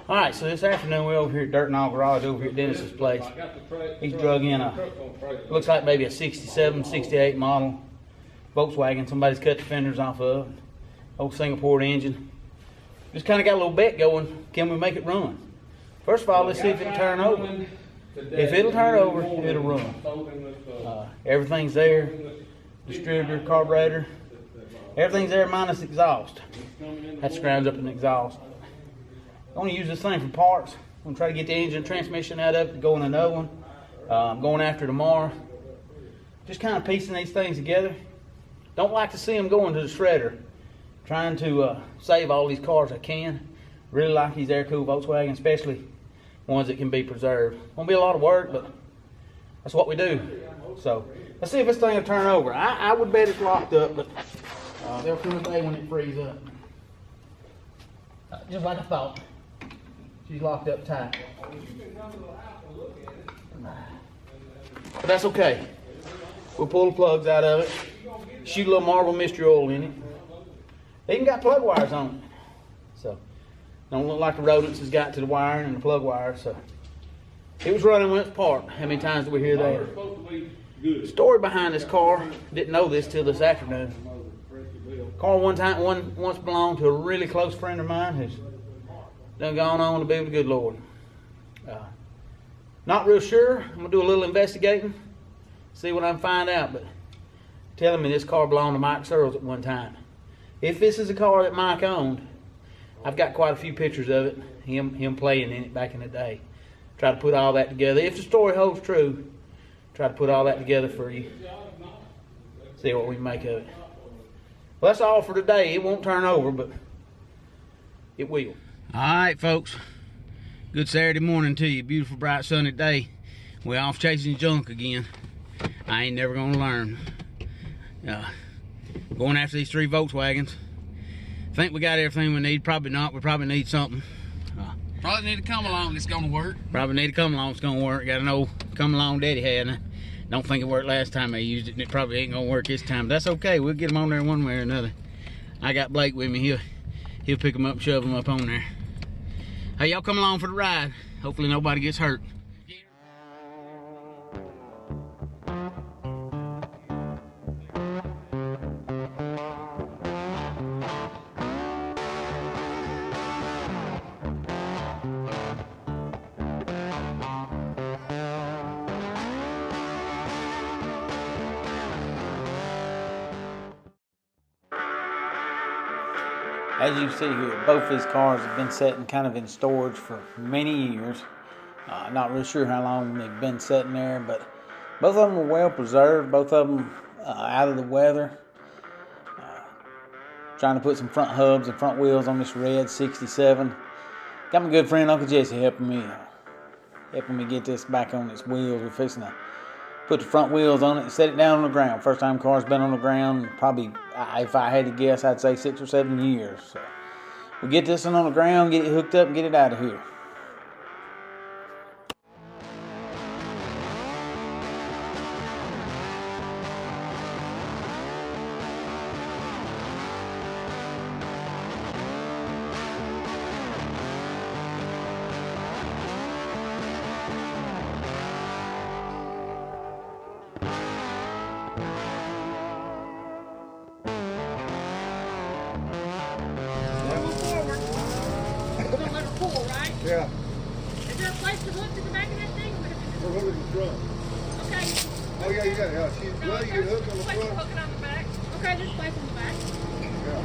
All right, so this afternoon we're over here at Dirt and All Garage over here at Dennis's place. He's drug in a, looks like maybe a 67, 68 model Volkswagen. Somebody's cut the fenders off of it. Old Singapore engine. Just kind of got a little bet going. Can we make it run? First of all, let's see if it'll turn over. If it'll turn over, it'll run. Everything's there. Distributor, carburetor. Everything's there minus exhaust. That scrounge up an exhaust. I'm going to use this thing for parts. I'm going to try to get the engine transmission out of it to go in another one. I'm going after tomorrow. Just kind of piecing these things together. Don't like to see them going to the shredder. Trying to save all these cars I can. Really like these air-cooled Volkswagens, especially ones that can be preserved. Won't be a lot of work, but that's what we do. So let's see if this thing will turn over. I would bet it's locked up, but there'll come a day when it frees up. Just like I thought. She's locked up tight. But that's okay. We'll pull the plugs out of it. Shoot a little Marble Mystery Oil in it. They even got plug wires on it. So, don't look like the rodents has got to the wiring and the plug wires. So, it was running when it's parked. How many times did we hear that? Story behind this car, didn't know this till this afternoon. Car once belonged to a really close friend of mine who's done gone on to be with the good Lord. Not real sure. I'm going to do a little investigating, see what I can find out. But telling me this car belonged to Mike Searles at one time. If this is a car that Mike owned, I've got quite a few pictures of it, him playing in it back in the day. Try to put all that together. If the story holds true, try to put all that together for you. See what we can make of it. Well, that's all for today. It won't turn over, but it will. All right, folks. Good Saturday morning to you. Beautiful, bright, sunny day. We're off chasing junk again. I ain't never gonna learn. Going after these 3 Volkswagens. Think we got everything we need. Probably not. We probably need something. Probably need to come along. It's gonna work. Probably need to come along. It's gonna work. Got an old come along daddy had. And I don't think it worked last time I used it, and it probably ain't gonna work this time. But that's okay. We'll get them on there one way or another. I got Blake with me. He'll pick them up and shove them up on there. Hey, y'all come along for the ride. Hopefully nobody gets hurt. As you see here, both these cars have been sitting kind of in storage for many years. Not really sure how long they've been sitting there, but both of them are well preserved. Both of them out of the weather. Trying to put some front hubs and front wheels on this red 67. Got my good friend Uncle Jesse helping me get this back on its wheels. We're fixing to put the front wheels on it and set it down on the ground. First time car's been on the ground, probably, if I had to guess, I'd say 6 or 7 years. So we'll get this one on the ground, get it hooked up, and get it out of here. Yeah. Is there a place to hook to the back of that thing? We're hooking the front. Okay. Oh, yeah, you got it. Yeah. Well, you can hook on the Place to front. hook it on the back. Okay, there's a place on the back. Yeah.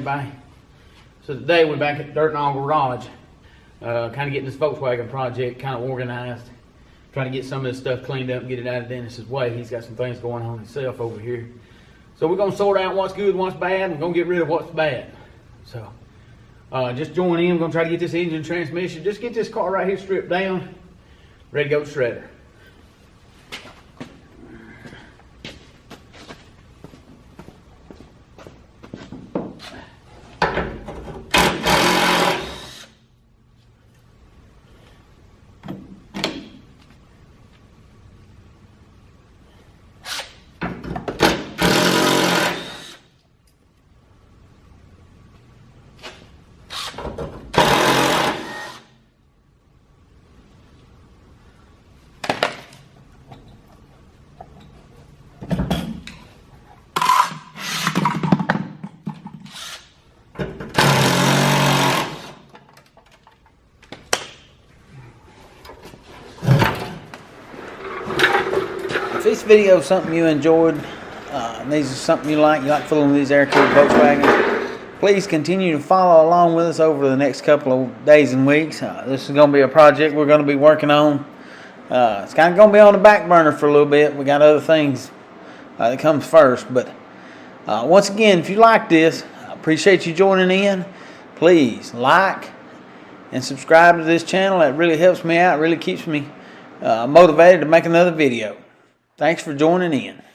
everybody. So today we're back at Dirt and All Garage, kind of getting this Volkswagen project kind of organized, trying to get some of this stuff cleaned up and get it out of Dennis's way. He's got some things going on himself over here. So we're going to sort out what's good and what's bad, and we're going to get rid of what's bad. So just join in. We're going to try to get this engine transmission, just get this car right here stripped down, ready to go to shredder. If this video is something you enjoyed, and these are something you like fooling with these air-cooled Volkswagens, please continue to follow along with us over the next couple of days and weeks. This is going to be a project we're going to be working on. It's kind of going to be on the back burner for a little bit. We got other things that comes first. But once again, if you like this, I appreciate you joining in. Please like and subscribe to this channel. That really helps me out. It really keeps me motivated to make another video. Thanks for joining in.